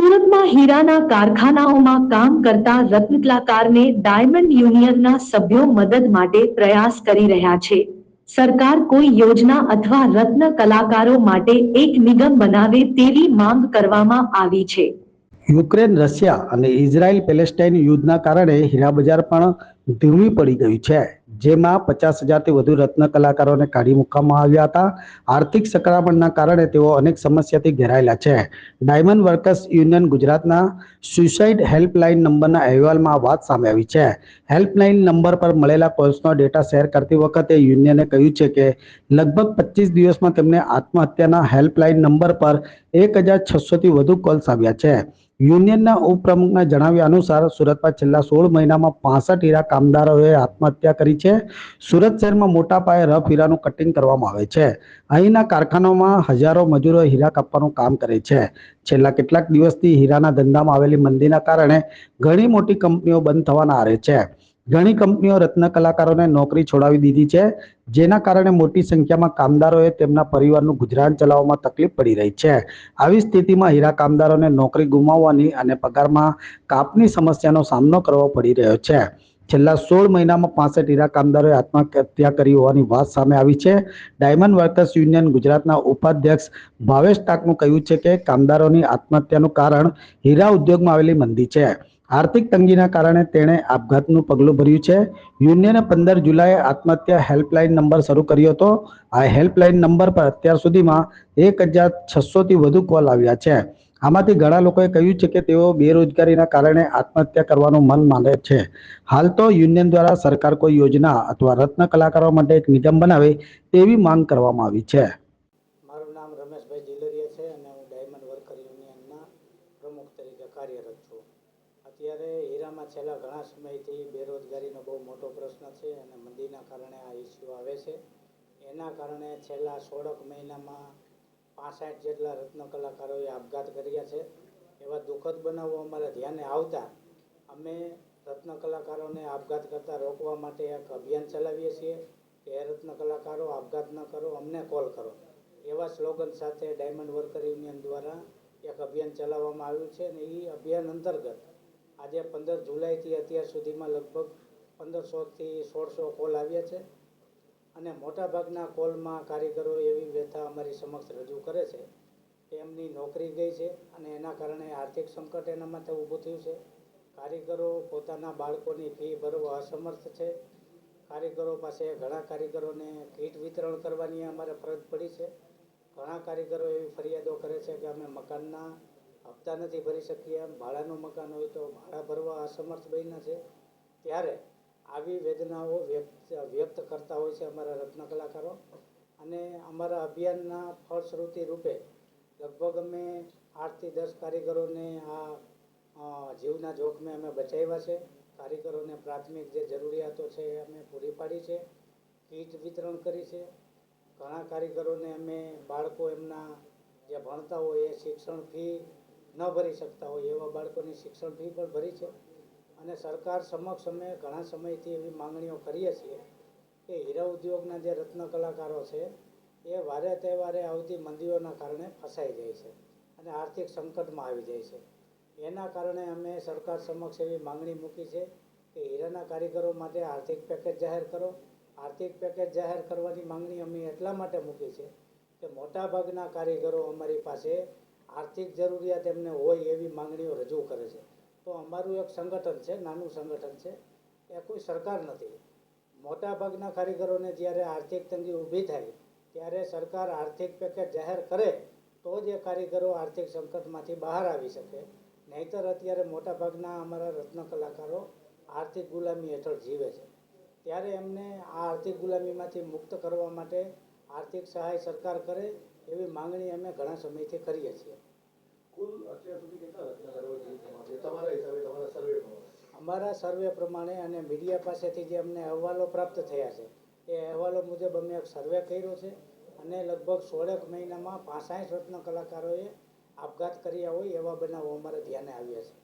સુરતમાં હીરાના કારખાનાઓમાં કામ કરતા રત્નકલાકારને ડાયમંડ યુનિયનના સભ્યો મદદ માટે પ્રયાસ કરી રહ્યા છે. સરકાર કોઈ યોજના અથવા રત્ન કલાકારો માટે એક નિગમ બનાવે તેવી માંગ કરવામાં આવી છે. યુક્રેન, રશિયા અને ઇઝરાયલ પેલેસ્ટાઇન યુદ્ધના કારણે હીરા બજાર પણ ધીમી પડી ગયું છે, જેમાં 50,000થી વધુ રત્ન કલાકારોને કાઢી મૂકવામાં આવ્યા હતા. આર્થિક સંકળામણના કારણે તેઓ અનેક સમસ્યાથી ઘેરાયેલા છે. ડાયમંડ વર્કર્સ યુનિયન ગુજરાતના સુસાઇડ હેલ્પલાઇન નંબરના અહેવાલમાં આ વાત સામે આવી છે. હેલ્પલાઇન નંબર પર મળેલા કોલ્સનો ડેટા શેર કરતી વખતે યુનિયને કહ્યું છે કે લગભગ 25 દિવસમાં તેમને આત્મહત્યાના હેલ્પલાઇન નંબર પર 1,600થી વધુ કોલ્સ આવ્યા છે. યુનિયનના ઉપપ્રમુખના જણાવ્યા અનુસાર સુરતમાં છેલ્લા 16 મહિનામાં 65 હીરા કામદારોએ આત્મહત્યા કરી છે. સુરત શહેરમાં મોટા પાયે રફ હીરાનું કટિંગ કરવામાં આવે છે. અહીંના કારખાનાઓમાં હજારો મજૂરો હીરા કાપવાનું કામ કરે છે. છેલ્લા કેટલાક દિવસથી હીરાના ધંધામાં આવેલી મંદીના કારણે ઘણી મોટી કંપનીઓ બંધ થવાના આરે છે. ઘણી કંપનીઓ રત્ન કલાકારોને નોકરી છોડાવી દીધી છે, જેના કારણે મોટી સંખ્યામાં કામદારોએ તેમના પરિવારનું ગુજરાન ચલાવવામાં તકલીફ પડી રહી છે. આવી સ્થિતિમાં હીરા કામદારોને નોકરી ગુમાવવાની અને પગારમાં કાપની સમસ્યાનો સામનો કરવો પડી રહ્યો છે. છેલ્લા 16 મહિનામાં 65 હીરા કામદારોએ આત્મહત્યા કરી હોવાની વાત સામે આવી છે. ડાયમંડ વર્કર્સ યુનિયન ગુજરાતના ઉપાધ્યક્ષ ભાવેશ ટાકનું કહ્યું છે કે કામદારોની આત્મહત્યાનું કારણ હીરા ઉદ્યોગમાં આવેલી મંદી છે. આર્થિક તંગીના કારણે તેણે આપઘાતનું પગલું ભર્યું છે. યુનિયને 15 જુલાઈએ આત્મહત્યા હેલ્પલાઇન નંબર શરૂ કર્યો હતો. આ હેલ્પલાઇન નંબર પર અત્યાર સુધીમાં 1,600થી વધુ કોલ આવ્યા છે. આમાંથી ઘણા લોકોએ કહ્યું છે કે તેઓ બેરોજગારીના કારણે આત્મહત્યા કરવાનું મન માને છે. હાલ તો યુનિયન દ્વારા સરકાર કોઈ યોજના અથવા રત્ન કલાકારો માટે એક નિગમ બનાવે તેવી માંગ કરવામાં આવી છે. મારું નામ રમેશભાઈ જીલરિયા છે અને હું ડાયમંડ વર્કર યુનિયનના પ્રમુખ તરીકે કાર્યરત છું. અત્યારે હીરામાં છેલ્લા ઘણા સમયથી બેરોજગારીનો બહુ મોટો પ્રશ્ન છે અને મંદીના કારણે આ ઇસ્યુ આવે છે. એના કારણે છેલ્લા 16 મહિનામાં 65 જેટલા રત્ન કલાકારોએ આપઘાત કર્યા છે. એવા દુઃખદ બનાવો અમારા ધ્યાને આવતા અમે રત્ન કલાકારોને આપઘાત કરતાં રોકવા માટે એક અભિયાન ચલાવીએ છીએ કે રત્ન કલાકારો આપઘાત ન કરો, અમને કોલ કરો. એવા સ્લોગન સાથે ડાયમંડ વર્કર યુનિયન દ્વારા એક અભિયાન ચલાવવામાં આવ્યું છે અને એ અભિયાન અંતર્ગત આજે 15 જુલાઈથી અત્યાર સુધીમાં લગભગ 1500થી 1600 કોલ આવ્યા છે અને મોટાભાગના કોલમાં કારીગરો એવી વ્યથા અમારી સમક્ષ રજૂ કરે છે કે એમની નોકરી ગઈ છે અને એના કારણે આર્થિક સંકટ એના માટે ઊભું થયું છે. કારીગરો પોતાના બાળકોની ફી ભરવા અસમર્થ છે. કારીગરો પાસે ઘણા કારીગરોને કીટ વિતરણ કરવાની અમારે ફરજ પડી છે. ઘણા કારીગરો એવી ફરિયાદો કરે છે કે અમે મકાનના હપ્તા નથી ભરી શકીએ, ભાડાનું મકાન હોય તો ભાડા ભરવા અસમર્થ બન્યા છે. ત્યારે આવી વેદનાઓ વ્યક્ત કરતા હોય છે અમારા રત્ન કલાકારો અને અમારા અભિયાનના ફળશ્રુતિ રૂપે લગભગ અમે 8થી 10 કારીગરોને આ જીવના જોખમે અમે બચાવ્યા છે. કારીગરોને પ્રાથમિક જે જરૂરિયાતો છે એ અમે પૂરી પાડી છે. કીટ વિતરણ કરી છે. ઘણા કારીગરોને અમે બાળકો એમના જે ભણતા હોય એ શિક્ષણ ફી ન ભરી શકતા હોય એવા બાળકોની શિક્ષણ ફી પણ ભરી છે અને સરકાર સમક્ષ અમે ઘણા સમયથી એવી માંગણીઓ કરીએ છીએ કે હીરા ઉદ્યોગના જે રત્ન કલાકારો છે એ વારે તહેવારે આવતી મંદીઓના કારણે ફસાઈ જાય છે અને આર્થિક સંકટમાં આવી જાય છે. એના કારણે અમે સરકાર સમક્ષ એવી માંગણી મૂકી છે કે હીરાના કારીગરો માટે આર્થિક પેકેજ જાહેર કરો. આર્થિક પેકેજ જાહેર કરવાની માંગણી અમે એટલા માટે મૂકી છે કે મોટાભાગના કારીગરો અમારી પાસે આર્થિક જરૂરિયાત એમને હોય એવી માંગણીઓ રજૂ કરે છે. તો અમારું એક સંગઠન છે, નાનું સંગઠન છે, એ કોઈ સરકાર નથી. મોટાભાગના કારીગરોને જ્યારે આર્થિક તંગી ઊભી થાય ત્યારે સરકાર આર્થિક પેકેજ જાહેર કરે તો જ એ કારીગરો આર્થિક સંકટમાંથી બહાર આવી શકે. નહીંતર અત્યારે મોટાભાગના અમારા રત્ન કલાકારો આર્થિક ગુલામી હેઠળ જીવે છે. ત્યારે એમને આ આર્થિક ગુલામીમાંથી મુક્ત કરવા માટે આર્થિક સહાય સરકાર કરે એવી માંગણી અમે ઘણા સમયથી કરીએ છીએ. અમારા સર્વે પ્રમાણે અને મીડિયા પાસેથી જે અમને અહેવાલો પ્રાપ્ત થયા છે એ અહેવાલો મુજબ અમે એક સર્વે કર્યો છે અને લગભગ 16 મહિનામાં 65 રત્ન કલાકારોએ આપઘાત કર્યા હોય એવા બનાવો અમારે ધ્યાને આવ્યા છે.